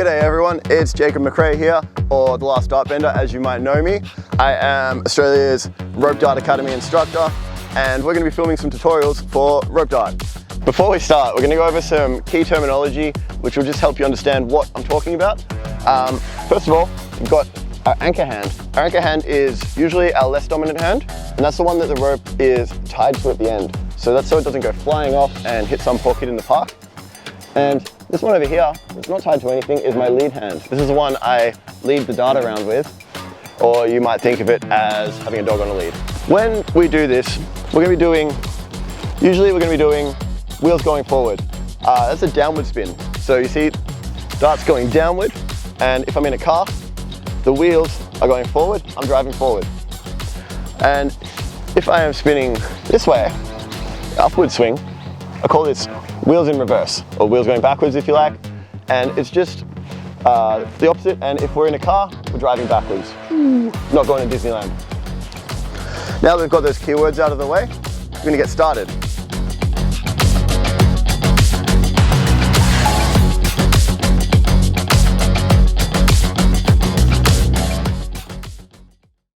G'day everyone, it's Jacob McCrae here, or The Last Dart Bender as you might know me. I am Australia's Rope Dart Academy instructor, and we're going to be filming some tutorials for rope dart. Before we start, we're going to go over some key terminology which will just help you understand what I'm talking about. First of all, we've got our anchor hand. Our anchor hand is usually our less dominant hand, and that's the one that the rope is tied to at the end. So that's so it doesn't go flying off and hit some poor kid in the park. And this one over here, it's not tied to anything, is my lead hand. This is the one I lead the dart around with, or you might think of it as having a dog on a lead. When we do this, usually we're going to be doing wheels going forward. That's a downward spin. So you see, dart's going downward, and if I'm in a car, the wheels are going forward, I'm driving forward. And if I am spinning this way, upward swing, I call this wheels in reverse, or wheels going backwards if you like, and it's just the opposite. And if we're in a car, we're driving backwards, not going to Disneyland. Now that we've got those keywords out of the way, we're going to get started.